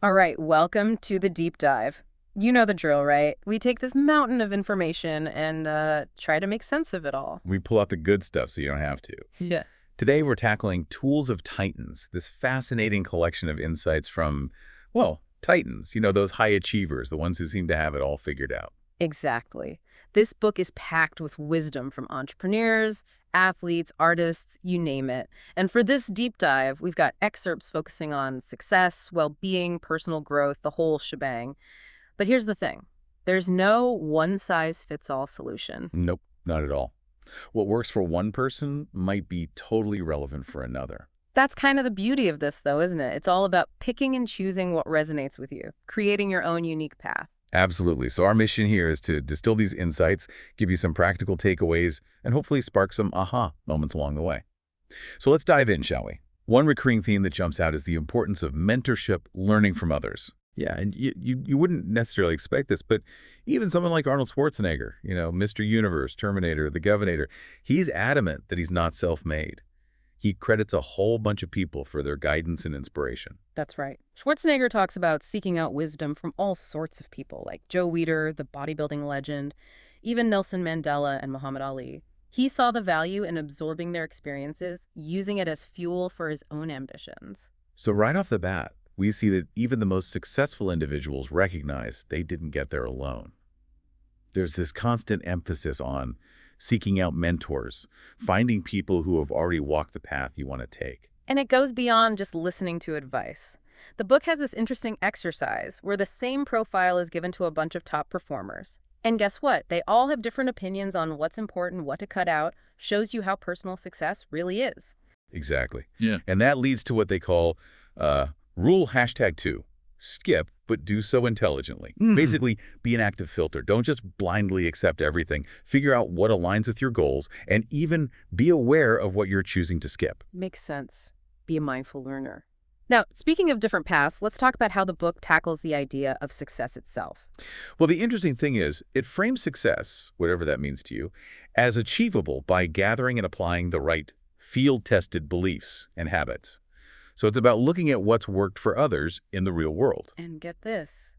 All right, welcome to the deep dive. You know the drill, right? We take this mountain of information and try to make sense of it all. We pull out the good stuff so you don't have to. Yeah. Today we're tackling Tools of Titans, this fascinating collection of insights from, well, Titans, those high achievers, the ones who seem to have it all figured out. Exactly. This book is packed with wisdom from entrepreneurs, athletes, artists, you name it. And for this deep dive, we've got excerpts focusing on success, well-being, personal growth, the whole shebang. But here's the thing. There's no one-size-fits-all solution. Nope, not at all. What works for one person might be totally relevant for another. That's kind of the beauty of this, though, isn't it? It's all about picking and choosing what resonates with you, creating your own unique path. Absolutely. So our mission here is to distill these insights, give you some practical takeaways, and hopefully spark some aha moments along the way. So let's dive in, shall we? One recurring theme that jumps out is the importance of mentorship, learning from others. Yeah, and you wouldn't necessarily expect this, but even someone like Arnold Schwarzenegger, Mr. Universe, Terminator, the Governator, he's adamant that he's not self-made. He credits a whole bunch of people for their guidance and inspiration. That's right. Schwarzenegger talks about seeking out wisdom from all sorts of people, like Joe Weider, the bodybuilding legend, even Nelson Mandela and Muhammad Ali. He saw the value in absorbing their experiences, using it as fuel for his own ambitions. So right off the bat, we see that even the most successful individuals recognize they didn't get there alone. There's this constant emphasis on seeking out mentors, finding people who have already walked the path you want to take. And it goes beyond just listening to advice. The book has this interesting exercise where the same profile is given to a bunch of top performers. And guess what? They all have different opinions on what's important, what to cut out, shows you how personal success really is. Exactly. Yeah. And that leads to what they call rule #2. Skip, but do so intelligently. Basically, be an active filter. Don't just blindly accept everything. Figure out what aligns with your goals, and even be aware of what you're choosing to skip. Makes sense. Be a mindful learner. Now, speaking of different paths, let's talk about how the book tackles the idea of success itself. Well, the interesting thing is, it frames success, whatever that means to you, as achievable by gathering and applying the right field-tested beliefs and habits. So it's about looking at what's worked for others in the real world. And get this.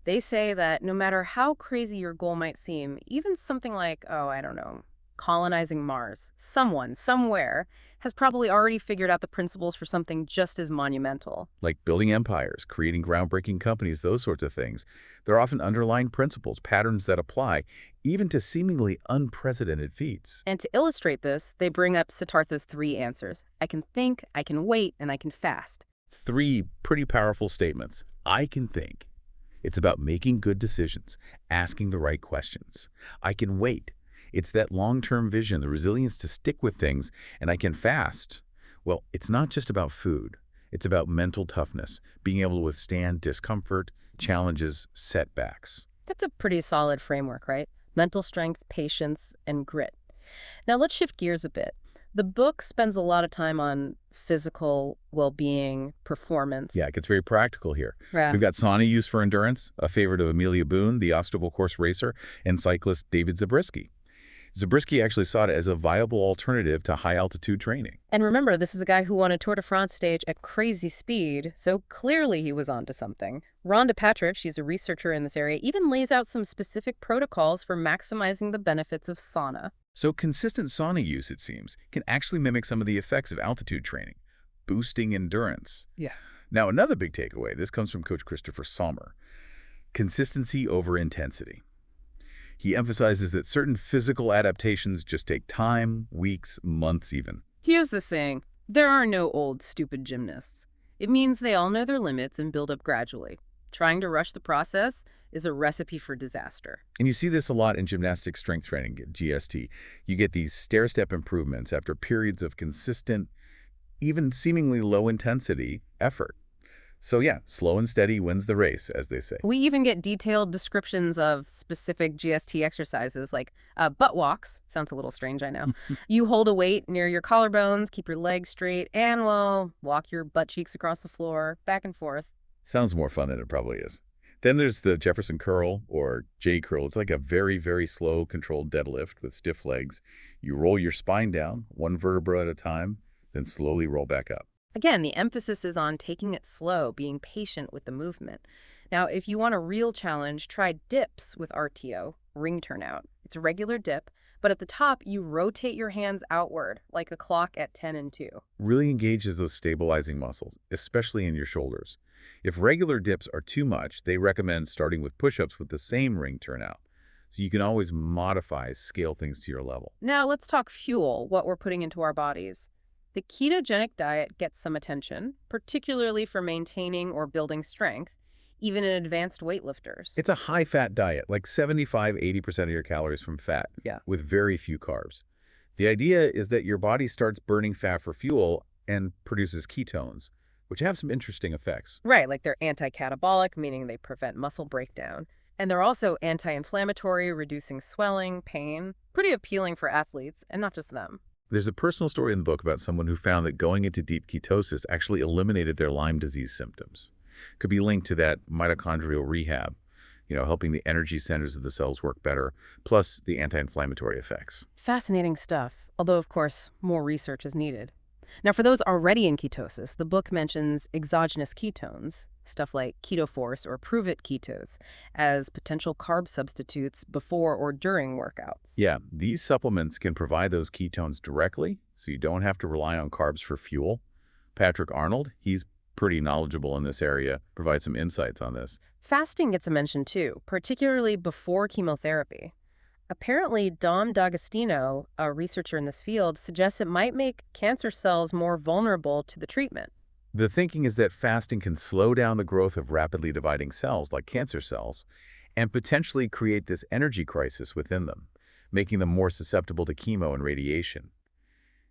They say that no matter how crazy your goal might seem, even something like, I don't know, colonizing Mars, someone, somewhere, has probably already figured out the principles for something just as monumental. Like building empires, creating groundbreaking companies, those sorts of things. There are often underlying principles, patterns that apply, even to seemingly unprecedented feats. And to illustrate this, they bring up Siddhartha's 3 answers. I can think, I can wait, and I can fast. 3 pretty powerful statements. I can think. It's about making good decisions, asking the right questions. I can wait. It's that long-term vision, the resilience to stick with things, and I can fast. Well, it's not just about food. It's about mental toughness, being able to withstand discomfort, challenges, setbacks. That's a pretty solid framework, right? Mental strength, patience, and grit. Now let's shift gears a bit. The book spends a lot of time on physical well-being, performance. Yeah, it gets very practical here. Yeah. We've got sauna use for endurance, a favorite of Amelia Boone, the obstacle course racer, and cyclist David Zabriskie. Zabriskie actually saw it as a viable alternative to high-altitude training. And remember, this is a guy who won a Tour de France stage at crazy speed, so clearly he was onto something. Rhonda Patrick, she's a researcher in this area, even lays out some specific protocols for maximizing the benefits of sauna. So consistent sauna use, it seems, can actually mimic some of the effects of altitude training, boosting endurance. Yeah. Now, another big takeaway, this comes from Coach Christopher Sommer. Consistency over intensity. He emphasizes that certain physical adaptations just take time, weeks, months even. Here's the saying, there are no old, stupid gymnasts. It means they all know their limits and build up gradually. Trying to rush the process is a recipe for disaster. And you see this a lot in gymnastic strength training, GST. You get these stair-step improvements after periods of consistent, even seemingly low-intensity effort. So yeah, slow and steady wins the race, as they say. We even get detailed descriptions of specific GST exercises like butt walks. Sounds a little strange, I know. You hold a weight near your collarbones, keep your legs straight, and, well, walk your butt cheeks across the floor, back and forth. Sounds more fun than it probably is. Then there's the Jefferson curl or J curl. It's like a very, very slow, controlled deadlift with stiff legs. You roll your spine down, one vertebra at a time, then slowly roll back up. Again, the emphasis is on taking it slow, being patient with the movement. Now, if you want a real challenge, try dips with RTO, ring turnout. It's a regular dip, but at the top, you rotate your hands outward, like a clock at 10 and 2. Really engages those stabilizing muscles, especially in your shoulders. If regular dips are too much, they recommend starting with push-ups with the same ring turnout. So you can always modify, scale things to your level. Now, let's talk fuel, what we're putting into our bodies. The ketogenic diet gets some attention, particularly for maintaining or building strength, even in advanced weightlifters. It's a high-fat diet, like 75–80% of your calories from fat, Yeah. with very few carbs. The idea is that your body starts burning fat for fuel and produces ketones, which have some interesting effects. Right, like they're anti-catabolic, meaning they prevent muscle breakdown. And they're also anti-inflammatory, reducing swelling, pain. Pretty appealing for athletes, and not just them. There's a personal story in the book about someone who found that going into deep ketosis actually eliminated their Lyme disease symptoms. Could be linked to that mitochondrial rehab, helping the energy centers of the cells work better, plus the anti-inflammatory effects. Fascinating stuff, although, of course, more research is needed. Now, for those already in ketosis, the book mentions exogenous ketones, stuff like KetoForce or Prove It Ketos, as potential carb substitutes before or during workouts. Yeah, these supplements can provide those ketones directly, so you don't have to rely on carbs for fuel. Patrick Arnold, he's pretty knowledgeable in this area, provides some insights on this. Fasting gets a mention too, particularly before chemotherapy. Apparently, Dom D'Agostino, a researcher in this field, suggests it might make cancer cells more vulnerable to the treatment. The thinking is that fasting can slow down the growth of rapidly dividing cells, like cancer cells, and potentially create this energy crisis within them, making them more susceptible to chemo and radiation.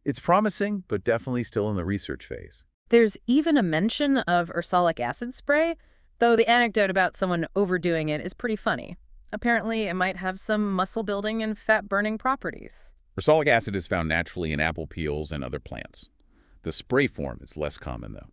It's promising, but definitely still in the research phase. There's even a mention of ursolic acid spray, though the anecdote about someone overdoing it is pretty funny. Apparently, it might have some muscle-building and fat-burning properties. Ursolic acid is found naturally in apple peels and other plants. The spray form is less common, though.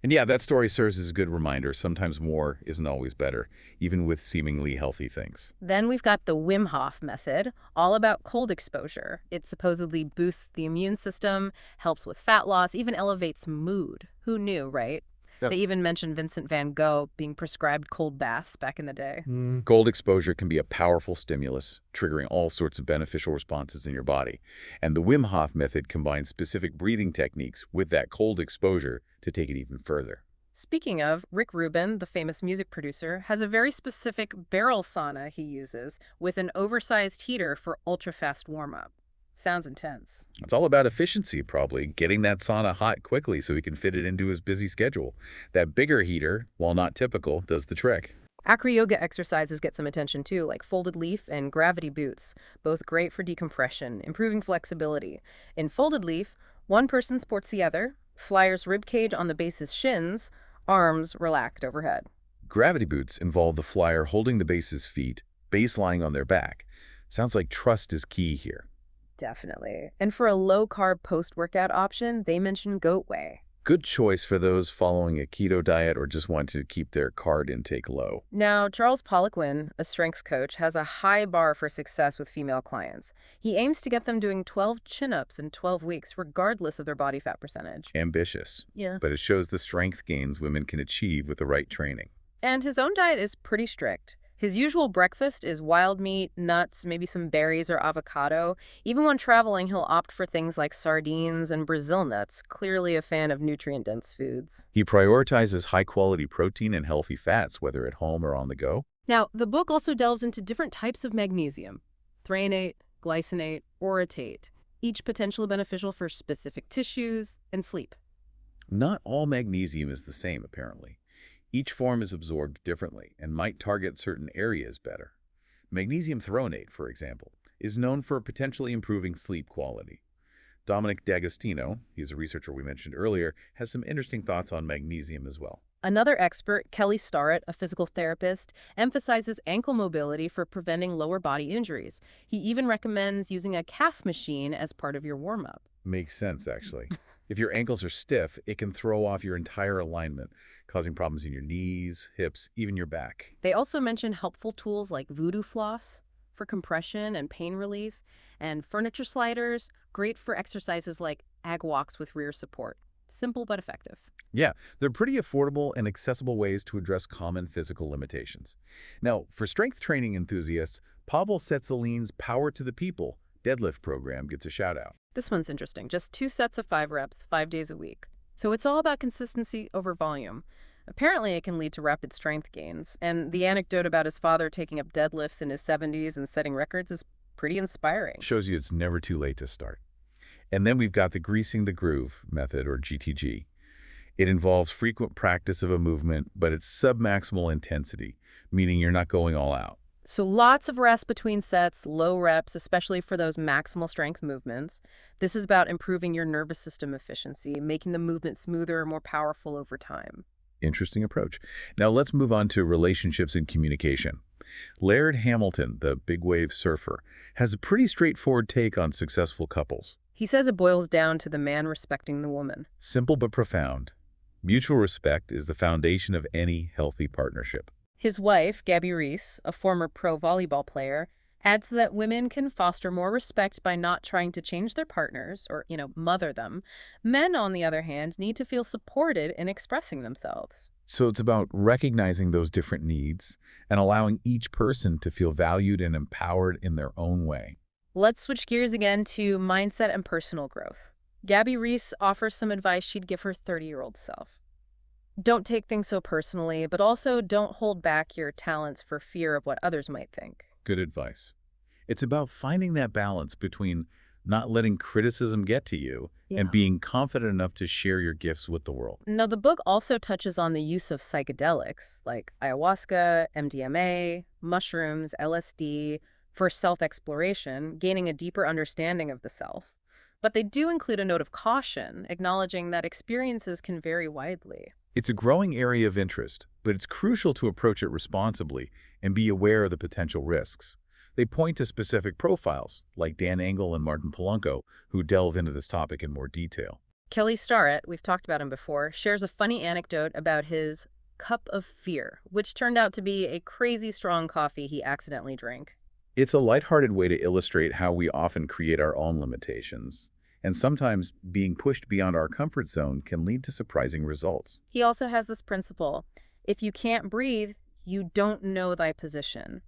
And yeah, that story serves as a good reminder. Sometimes more isn't always better, even with seemingly healthy things. Then we've got the Wim Hof method, all about cold exposure. It supposedly boosts the immune system, helps with fat loss, even elevates mood. Who knew, right? Yep. They even mentioned Vincent van Gogh being prescribed cold baths back in the day. Cold exposure can be a powerful stimulus, triggering all sorts of beneficial responses in your body. And the Wim Hof method combines specific breathing techniques with that cold exposure to take it even further. Speaking of, Rick Rubin, the famous music producer, has a very specific barrel sauna he uses with an oversized heater for ultra-fast warm-up. Sounds intense. It's all about efficiency, probably, getting that sauna hot quickly so he can fit it into his busy schedule. That bigger heater, while not typical, does the trick. Acro-yoga exercises get some attention too, like folded leaf and gravity boots, both great for decompression, improving flexibility. In folded leaf, one person supports the other, flyer's ribcage on the base's shins, arms relaxed overhead. Gravity boots involve the flyer holding the base's feet, base lying on their back. Sounds like trust is key here. Definitely. And for a low-carb post-workout option, they mention goat whey. Good choice for those following a keto diet or just want to keep their carb intake low. Now, Charles Poliquin, a strengths coach, has a high bar for success with female clients. He aims to get them doing 12 chin-ups in 12 weeks, regardless of their body fat percentage. Ambitious. Yeah. But it shows the strength gains women can achieve with the right training. And his own diet is pretty strict. His usual breakfast is wild meat, nuts, maybe some berries or avocado. Even when traveling, he'll opt for things like sardines and Brazil nuts, clearly a fan of nutrient-dense foods. He prioritizes high-quality protein and healthy fats, whether at home or on the go. Now, the book also delves into different types of magnesium: threonate, glycinate, orotate, each potentially beneficial for specific tissues and sleep. Not all magnesium is the same, apparently. Each form is absorbed differently and might target certain areas better. Magnesium threonate, for example, is known for potentially improving sleep quality. Dominic D'Agostino, he's a researcher we mentioned earlier, has some interesting thoughts on magnesium as well. Another expert, Kelly Starrett, a physical therapist, emphasizes ankle mobility for preventing lower body injuries. He even recommends using a calf machine as part of your warm-up. Makes sense, actually. If your ankles are stiff, it can throw off your entire alignment, causing problems in your knees, hips, even your back. They also mention helpful tools like voodoo floss for compression and pain relief, and furniture sliders, great for exercises like ag walks with rear support. Simple but effective. Yeah, they're pretty affordable and accessible ways to address common physical limitations. Now, for strength training enthusiasts, Pavel Tsetselin's Power to the People deadlift program gets a shout out. This one's interesting. Just 2 sets of 5 reps, 5 days a week. So it's all about consistency over volume. Apparently, it can lead to rapid strength gains. And the anecdote about his father taking up deadlifts in his 70s and setting records is pretty inspiring. Shows you it's never too late to start. And then we've got the Greasing the Groove method, or GTG. It involves frequent practice of a movement, but it's submaximal intensity, meaning you're not going all out. So lots of rest between sets, low reps, especially for those maximal strength movements. This is about improving your nervous system efficiency, making the movement smoother, more powerful over time. Interesting approach. Now let's move on to relationships and communication. Laird Hamilton, the big wave surfer, has a pretty straightforward take on successful couples. He says it boils down to the man respecting the woman. Simple but profound. Mutual respect is the foundation of any healthy partnership. His wife, Gabby Reese, a former pro volleyball player, adds that women can foster more respect by not trying to change their partners or, mother them. Men, on the other hand, need to feel supported in expressing themselves. So it's about recognizing those different needs and allowing each person to feel valued and empowered in their own way. Let's switch gears again to mindset and personal growth. Gabby Reese offers some advice she'd give her 30-year-old self. Don't take things so personally, but also don't hold back your talents for fear of what others might think. Good advice. It's about finding that balance between not letting criticism get to you and being confident enough to share your gifts with the world. Now, the book also touches on the use of psychedelics like ayahuasca, MDMA, mushrooms, LSD for self-exploration, gaining a deeper understanding of the self. But they do include a note of caution, acknowledging that experiences can vary widely. It's a growing area of interest, but it's crucial to approach it responsibly and be aware of the potential risks. They point to specific profiles, like Dan Engel and Martin Polonco, who delve into this topic in more detail. Kelly Starrett, we've talked about him before, shares a funny anecdote about his cup of fear, which turned out to be a crazy strong coffee he accidentally drank. It's a lighthearted way to illustrate how we often create our own limitations. And sometimes being pushed beyond our comfort zone can lead to surprising results. He also has this principle: if you can't breathe, you don't know thy position.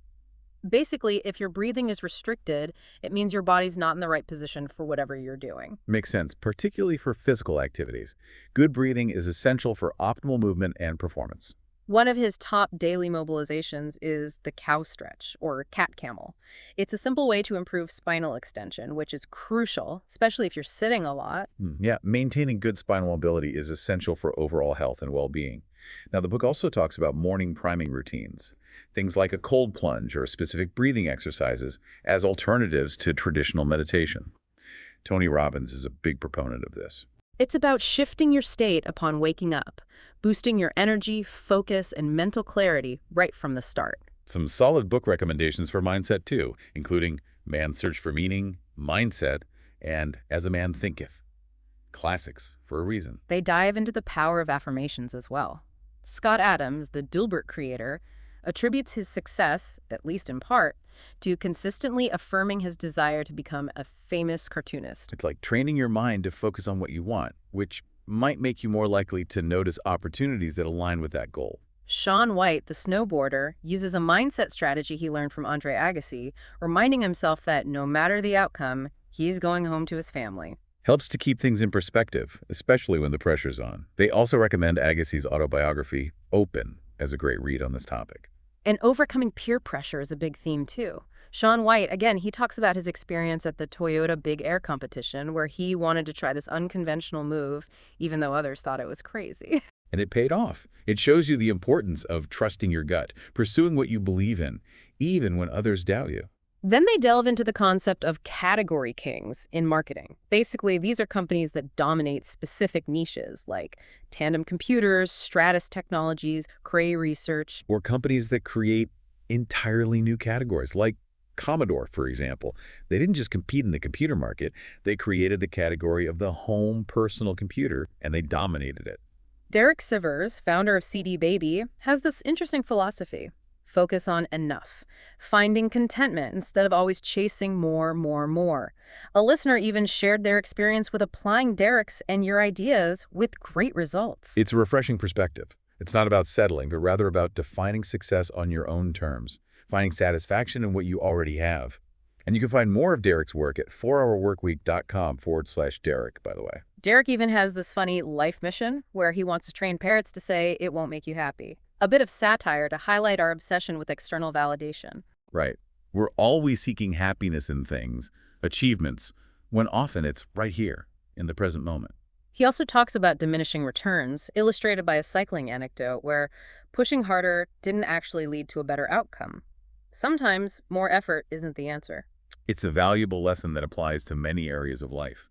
Basically, if your breathing is restricted, it means your body's not in the right position for whatever you're doing. Makes sense, particularly for physical activities. Good breathing is essential for optimal movement and performance. One of his top daily mobilizations is the cow stretch, or cat camel. It's a simple way to improve spinal extension, which is crucial, especially if you're sitting a lot. Yeah, maintaining good spinal mobility is essential for overall health and well-being. Now, the book also talks about morning priming routines, things like a cold plunge or specific breathing exercises as alternatives to traditional meditation. Tony Robbins is a big proponent of this. It's about shifting your state upon waking up, boosting your energy, focus, and mental clarity right from the start. Some solid book recommendations for mindset, too, including Man's Search for Meaning, Mindset, and As a Man Thinketh. Classics for a reason. They dive into the power of affirmations as well. Scott Adams, the Dilbert creator, attributes his success, at least in part, to consistently affirming his desire to become a famous cartoonist. It's like training your mind to focus on what you want, which might make you more likely to notice opportunities that align with that goal. Shaun White, the snowboarder, uses a mindset strategy he learned from Andre Agassi, reminding himself that no matter the outcome, he's going home to his family. Helps to keep things in perspective, especially when the pressure's on. They also recommend Agassi's autobiography, Open, as a great read on this topic. And overcoming peer pressure is a big theme, too. Shaun White, again, he talks about his experience at the Toyota Big Air competition, where he wanted to try this unconventional move, even though others thought it was crazy. And it paid off. It shows you the importance of trusting your gut, pursuing what you believe in, even when others doubt you. Then they delve into the concept of category kings in marketing. Basically, these are companies that dominate specific niches like Tandem Computers, Stratus Technologies, Cray Research. Or companies that create entirely new categories, like Commodore, for example. They didn't just compete in the computer market, they created the category of the home personal computer, and they dominated it. Derek Sivers, founder of CD Baby, has this interesting philosophy. Focus on enough. Finding contentment instead of always chasing more, more, more. A listener even shared their experience with applying Derek's and your ideas with great results. It's a refreshing perspective. It's not about settling, but rather about defining success on your own terms, finding satisfaction in what you already have. And you can find more of Derek's work at 4hourworkweek.com/Derek, by the way. Derek even has this funny life mission where he wants to train parrots to say it won't make you happy. A bit of satire to highlight our obsession with external validation. Right. We're always seeking happiness in things, achievements, when often it's right here, in the present moment. He also talks about diminishing returns, illustrated by a cycling anecdote where pushing harder didn't actually lead to a better outcome. Sometimes more effort isn't the answer. It's a valuable lesson that applies to many areas of life.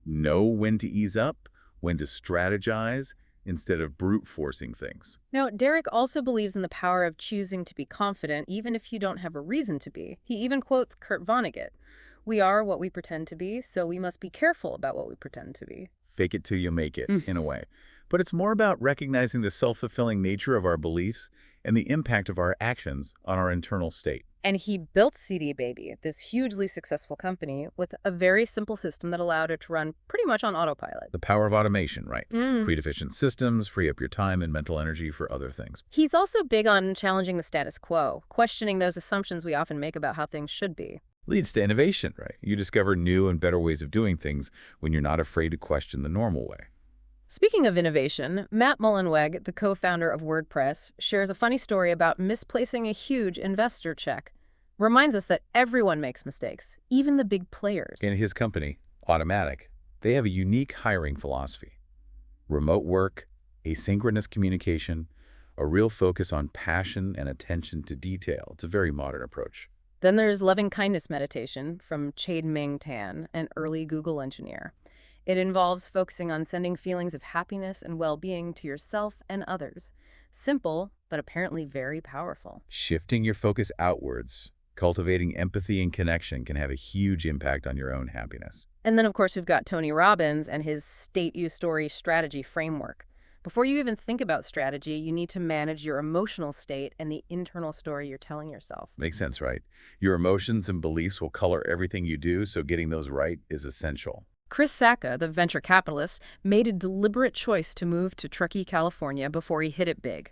Know when to ease up, when to strategize, instead of brute forcing things. Now, Derek also believes in the power of choosing to be confident even if you don't have a reason to be. He even quotes Kurt Vonnegut. We are what we pretend to be, so we must be careful about what we pretend to be. Fake it till you make it, in a way. But it's more about recognizing the self-fulfilling nature of our beliefs and the impact of our actions on our internal state. And he built CD Baby, this hugely successful company, with a very simple system that allowed it to run pretty much on autopilot. The power of automation, right? Create efficient systems, free up your time and mental energy for other things. He's also big on challenging the status quo, questioning those assumptions we often make about how things should be. Leads to innovation, right? You discover new and better ways of doing things when you're not afraid to question the normal way. Speaking of innovation, Matt Mullenweg, the co-founder of WordPress, shares a funny story about misplacing a huge investor check. Reminds us that everyone makes mistakes, even the big players. In his company, Automatic, they have a unique hiring philosophy. Remote work, asynchronous communication, a real focus on passion and attention to detail. It's a very modern approach. Then there's loving kindness meditation from Chade Ming Tan, an early Google engineer. It involves focusing on sending feelings of happiness and well-being to yourself and others. Simple, but apparently very powerful. Shifting your focus outwards, cultivating empathy and connection can have a huge impact on your own happiness. And then, of course, we've got Tony Robbins and his State You Story strategy framework. Before you even think about strategy, you need to manage your emotional state and the internal story you're telling yourself. Makes sense, right? Your emotions and beliefs will color everything you do, so getting those right is essential. Chris Sacca, the venture capitalist, made a deliberate choice to move to Truckee, California before he hit it big.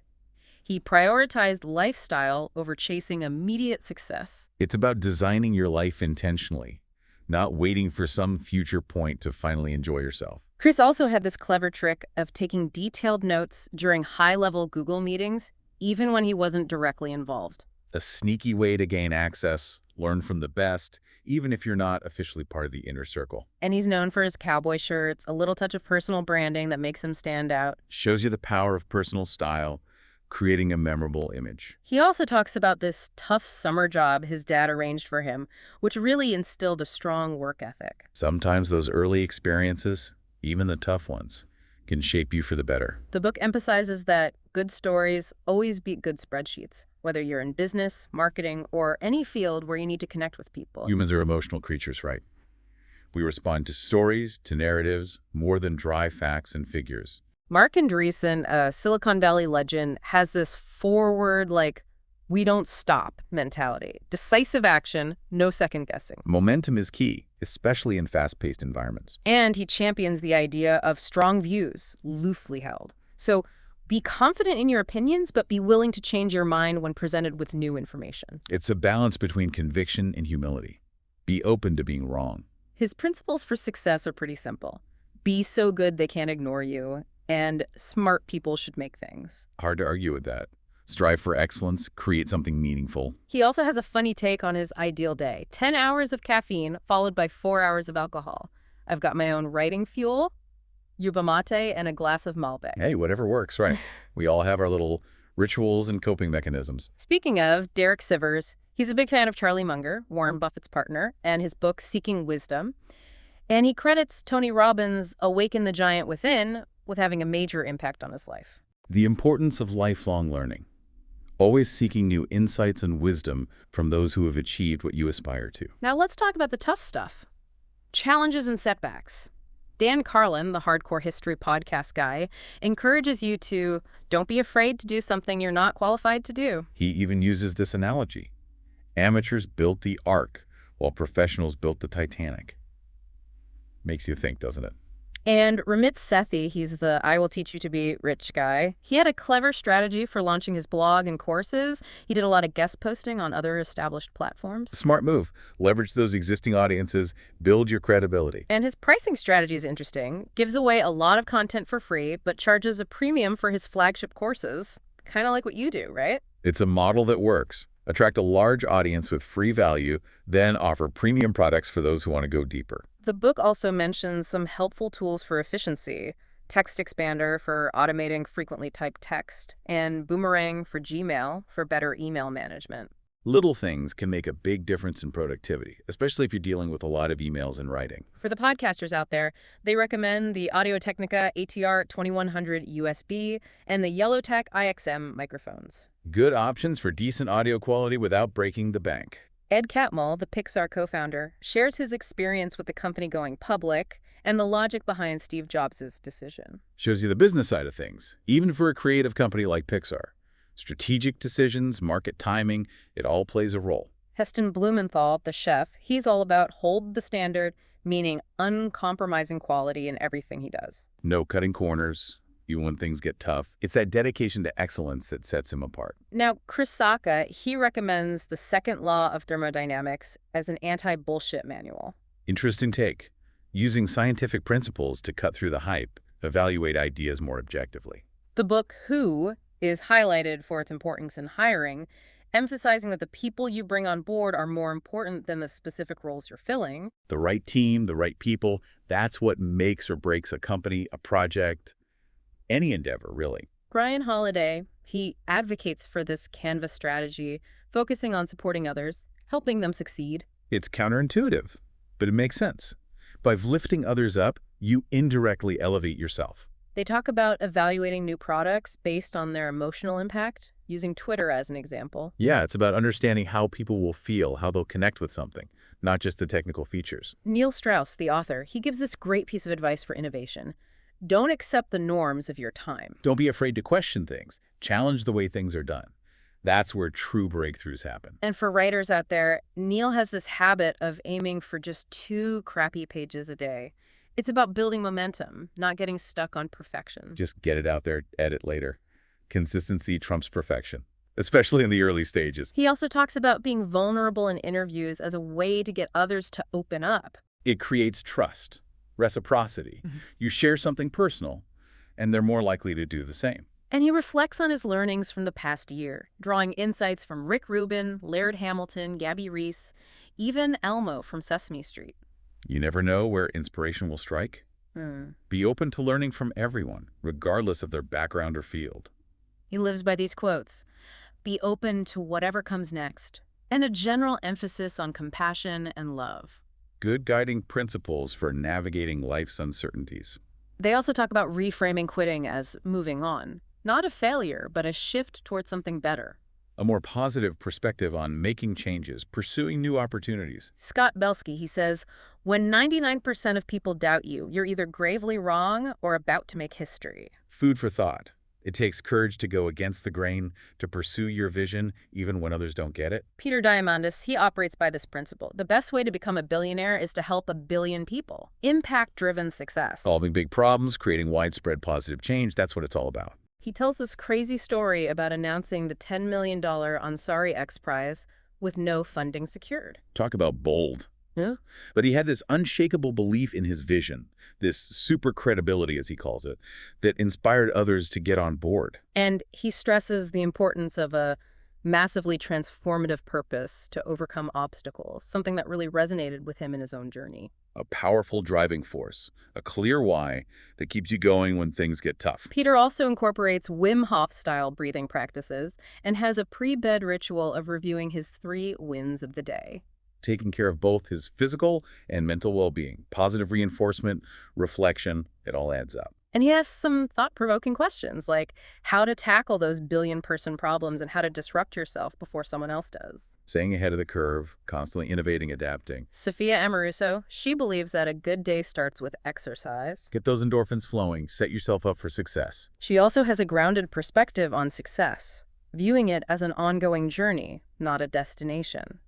He prioritized lifestyle over chasing immediate success. It's about designing your life intentionally, not waiting for some future point to finally enjoy yourself. Chris also had this clever trick of taking detailed notes during high-level Google meetings, even when he wasn't directly involved. A sneaky way to gain access, learn from the best, even if you're not officially part of the inner circle. And he's known for his cowboy shirts, a little touch of personal branding that makes him stand out. Shows you the power of personal style, creating a memorable image. He also talks about this tough summer job his dad arranged for him, which really instilled a strong work ethic. Sometimes those early experiences, even the tough ones, can shape you for the better. The book emphasizes that good stories always beat good spreadsheets, whether you're in business, marketing, or any field where you need to connect with people. Humans are emotional creatures, right? We respond to stories, to narratives, more than dry facts and figures. Mark Andreessen, a Silicon Valley legend, has this forward, we don't stop mentality. Decisive action, no second guessing. Momentum is key, especially in fast-paced environments. And he champions the idea of strong views, loosely held. So be confident in your opinions, but be willing to change your mind when presented with new information. It's a balance between conviction and humility. Be open to being wrong. His principles for success are pretty simple. Be so good they can't ignore you, and smart people should make things. Hard to argue with that. Strive for excellence, create something meaningful. He also has a funny take on his ideal day. 10 hours of caffeine, followed by 4 hours of alcohol. I've got my own writing fuel, yerba mate, and a glass of Malbec. Hey, whatever works, right? We all have our little rituals and coping mechanisms. Speaking of Derek Sivers, he's a big fan of Charlie Munger, Warren Buffett's partner, and his book Seeking Wisdom. And he credits Tony Robbins' Awaken the Giant Within with having a major impact on his life. The importance of lifelong learning. Always seeking new insights and wisdom from those who have achieved what you aspire to. Now let's talk about the tough stuff. Challenges and setbacks. Dan Carlin, the Hardcore History podcast guy, encourages you to don't be afraid to do something you're not qualified to do. He even uses this analogy. Amateurs built the Ark, while professionals built the Titanic. Makes you think, doesn't it? And Ramit Sethi, he's the I will teach you to be rich guy. He had a clever strategy for launching his blog and courses. He did a lot of guest posting on other established platforms. Smart move. Leverage those existing audiences, build your credibility. And his pricing strategy is interesting. Gives away a lot of content for free, but charges a premium for his flagship courses. Kind of like what you do, right? It's a model that works. Attract a large audience with free value, then offer premium products for those who want to go deeper. The book also mentions some helpful tools for efficiency. Text Expander for automating frequently typed text, and Boomerang for Gmail for better email management. Little things can make a big difference in productivity, especially if you're dealing with a lot of emails and writing. For the podcasters out there, they recommend the Audio-Technica ATR 2100 USB and the Yellowtech IXM microphones. Good options for decent audio quality without breaking the bank. Ed Catmull, the Pixar co-founder, shares his experience with the company going public and the logic behind Steve Jobs' decision. Shows you the business side of things, even for a creative company like Pixar. Strategic decisions, market timing, it all plays a role. Heston Blumenthal, the chef, he's all about hold the standard, meaning uncompromising quality in everything he does. No cutting corners, even when things get tough. It's that dedication to excellence that sets him apart. Now, Chris Sacca, he recommends the second law of thermodynamics as an anti-bullshit manual. Interesting take. Using scientific principles to cut through the hype, evaluate ideas more objectively. The book Who is highlighted for its importance in hiring, emphasizing that the people you bring on board are more important than the specific roles you're filling. The right team, the right people, that's what makes or breaks a company, a project, any endeavor, really. Ryan Holiday, he advocates for this Canvas strategy, focusing on supporting others, helping them succeed. It's counterintuitive, but it makes sense. By lifting others up, you indirectly elevate yourself. They talk about evaluating new products based on their emotional impact, using Twitter as an example. Yeah, it's about understanding how people will feel, how they'll connect with something, not just the technical features. Neil Strauss, the author, he gives this great piece of advice for innovation. Don't accept the norms of your time. Don't be afraid to question things. Challenge the way things are done. That's where true breakthroughs happen. And for writers out there, Neil has this habit of aiming for just 2 crappy pages a day. It's about building momentum, not getting stuck on perfection. Just get it out there, edit later. Consistency trumps perfection, especially in the early stages. He also talks about being vulnerable in interviews as a way to get others to open up. It creates trust, reciprocity. You share something personal, and they're more likely to do the same. And he reflects on his learnings from the past year, drawing insights from Rick Rubin, Laird Hamilton, Gabby Reese, even Elmo from Sesame Street. You never know where inspiration will strike. Be open to learning from everyone, regardless of their background or field. He lives by these quotes. Be open to whatever comes next, and a general emphasis on compassion and love. Good guiding principles for navigating life's uncertainties. They also talk about reframing quitting as moving on. Not a failure, but a shift towards something better. A more positive perspective on making changes, pursuing new opportunities. Scott Belsky, he says, when 99% of people doubt you, you're either gravely wrong or about to make history. Food for thought. It takes courage to go against the grain, to pursue your vision, even when others don't get it. Peter Diamandis, he operates by this principle. The best way to become a billionaire is to help 1 billion people. Impact-driven success. Solving big problems, creating widespread positive change, that's what it's all about. He tells this crazy story about announcing the $10 million Ansari X Prize with no funding secured. Talk about bold. Yeah. But he had this unshakable belief in his vision, this super credibility, as he calls it, that inspired others to get on board. And he stresses the importance of a massively transformative purpose to overcome obstacles, something that really resonated with him in his own journey. A powerful driving force, a clear why that keeps you going when things get tough. Peter also incorporates Wim Hof-style breathing practices and has a pre-bed ritual of reviewing his 3 wins of the day. Taking care of both his physical and mental well-being. Positive reinforcement, reflection, it all adds up. And he asks some thought-provoking questions, like how to tackle those billion-person problems and how to disrupt yourself before someone else does. Staying ahead of the curve, constantly innovating, adapting. Sophia Amoruso, she believes that a good day starts with exercise. Get those endorphins flowing. Set yourself up for success. She also has a grounded perspective on success, viewing it as an ongoing journey, not a destination.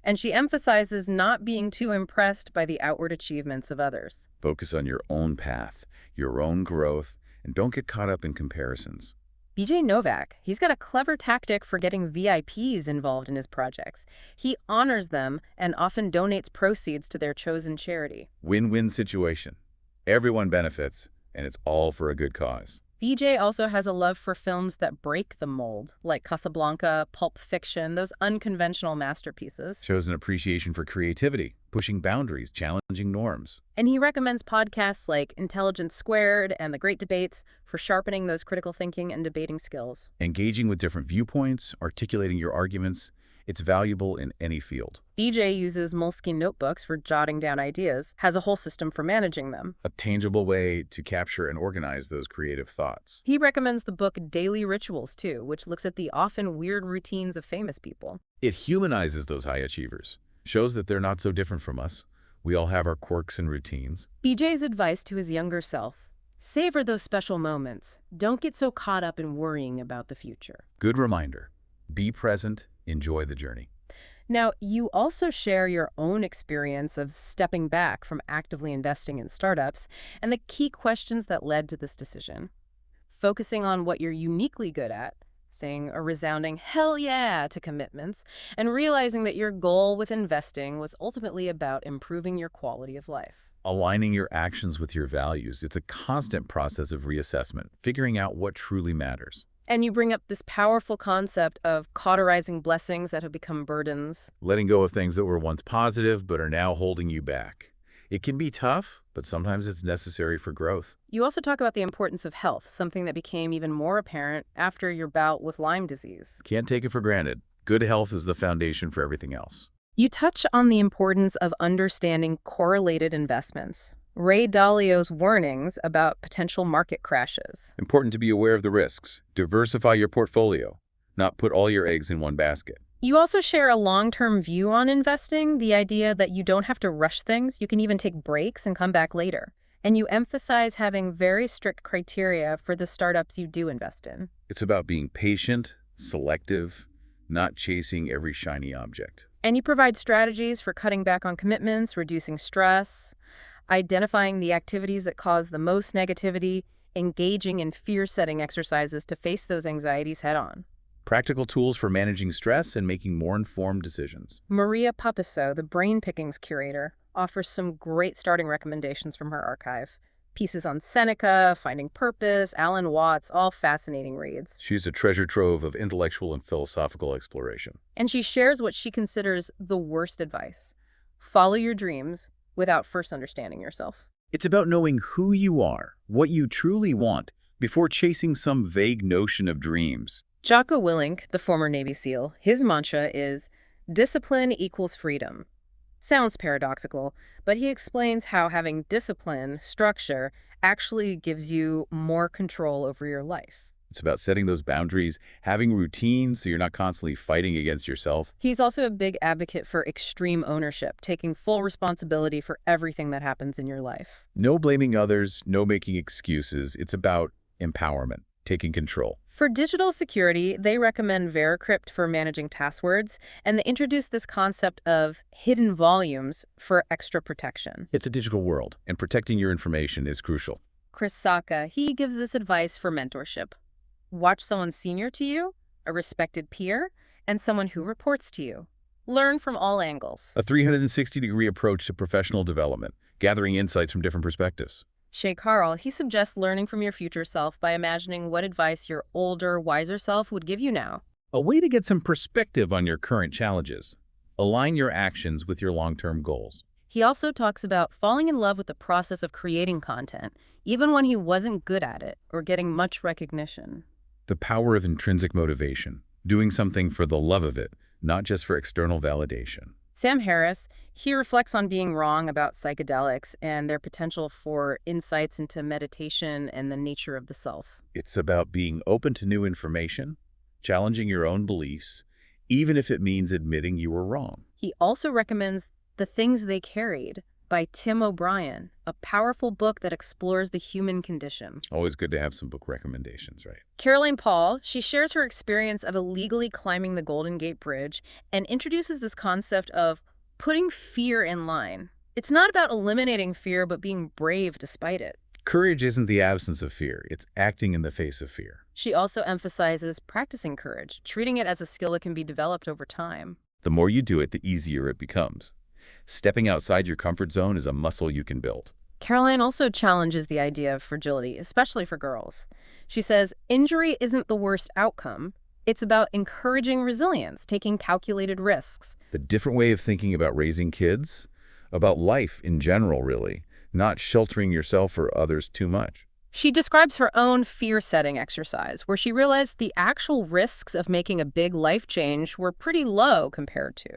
And she emphasizes not being too impressed by the outward achievements of others. Focus on your own path, your own growth, and don't get caught up in comparisons. BJ Novak, he's got a clever tactic for getting VIPs involved in his projects. He honors them and often donates proceeds to their chosen charity. Win-win situation. Everyone benefits, and it's all for a good cause. BJ also has a love for films that break the mold, like Casablanca, Pulp Fiction, those unconventional masterpieces. Shows an appreciation for creativity, pushing boundaries, challenging norms. And he recommends podcasts like Intelligence Squared and The Great Debates for sharpening those critical thinking and debating skills. Engaging with different viewpoints, articulating your arguments, it's valuable in any field. BJ uses Moleskine notebooks for jotting down ideas, has a whole system for managing them. A tangible way to capture and organize those creative thoughts. He recommends the book Daily Rituals, too, which looks at the often weird routines of famous people. It humanizes those high achievers, shows that they're not so different from us. We all have our quirks and routines. BJ's advice to his younger self: savor those special moments. Don't get so caught up in worrying about the future. Good reminder. Be present, enjoy the journey. Now, you also share your own experience of stepping back from actively investing in startups and the key questions that led to this decision. Focusing on what you're uniquely good at, saying a resounding hell yeah to commitments, and realizing that your goal with investing was ultimately about improving your quality of life. Aligning your actions with your values. It's a constant process of reassessment, figuring out what truly matters. And you bring up this powerful concept of cauterizing blessings that have become burdens. Letting go of things that were once positive but are now holding you back. It can be tough, but sometimes it's necessary for growth. You also talk about the importance of health, something that became even more apparent after your bout with Lyme disease. Can't take it for granted. Good health is the foundation for everything else. You touch on the importance of understanding correlated investments. Ray Dalio's warnings about potential market crashes. Important to be aware of the risks. Diversify your portfolio, not put all your eggs in one basket. You also share a long-term view on investing, the idea that you don't have to rush things, you can even take breaks and come back later. And you emphasize having very strict criteria for the startups you do invest in. It's about being patient, selective, not chasing every shiny object. And you provide strategies for cutting back on commitments, reducing stress, identifying the activities that cause the most negativity, engaging in fear-setting exercises to face those anxieties head-on. Practical tools for managing stress and making more informed decisions. Maria Papisso, the brain pickings curator, offers some great starting recommendations from her archive. Pieces on Seneca, Finding Purpose, Alan Watts, all fascinating reads. She's a treasure trove of intellectual and philosophical exploration. And she shares what she considers the worst advice. Follow your dreams without first understanding yourself. It's about knowing who you are, what you truly want, before chasing some vague notion of dreams. Jocko Willink, the former Navy SEAL, his mantra is, discipline equals freedom. Sounds paradoxical, but he explains how having discipline, structure, actually gives you more control over your life. It's about setting those boundaries, having routines so you're not constantly fighting against yourself. He's also a big advocate for extreme ownership, taking full responsibility for everything that happens in your life. No blaming others, no making excuses. It's about empowerment, taking control. For digital security, they recommend Veracrypt for managing passwords, and they introduce this concept of hidden volumes for extra protection. It's a digital world, and protecting your information is crucial. Chris Sacca, he gives this advice for mentorship. Watch someone senior to you, a respected peer, and someone who reports to you. Learn from all angles. A 360-degree approach to professional development, gathering insights from different perspectives. Shay Carl, he suggests learning from your future self by imagining what advice your older, wiser self would give you now. A way to get some perspective on your current challenges. Align your actions with your long-term goals. He also talks about falling in love with the process of creating content, even when he wasn't good at it or getting much recognition. The power of intrinsic motivation, doing something for the love of it, not just for external validation. Sam Harris, he reflects on being wrong about psychedelics and their potential for insights into meditation and the nature of the self. It's about being open to new information, challenging your own beliefs, even if it means admitting you were wrong. He also recommends The Things They Carried by Tim O'Brien, a powerful book that explores the human condition. Always good to have some book recommendations, right? Caroline Paul, she shares her experience of illegally climbing the Golden Gate Bridge and introduces this concept of putting fear in line. It's not about eliminating fear, but being brave despite it. Courage isn't the absence of fear. It's acting in the face of fear. She also emphasizes practicing courage, treating it as a skill that can be developed over time. The more you do it, the easier it becomes. Stepping outside your comfort zone is a muscle you can build. Caroline also challenges the idea of fragility, especially for girls. She says, injury isn't the worst outcome. It's about encouraging resilience, taking calculated risks. The different way of thinking about raising kids, about life in general, really, not sheltering yourself or others too much. She describes her own fear-setting exercise, where she realized the actual risks of making a big life change were pretty low compared to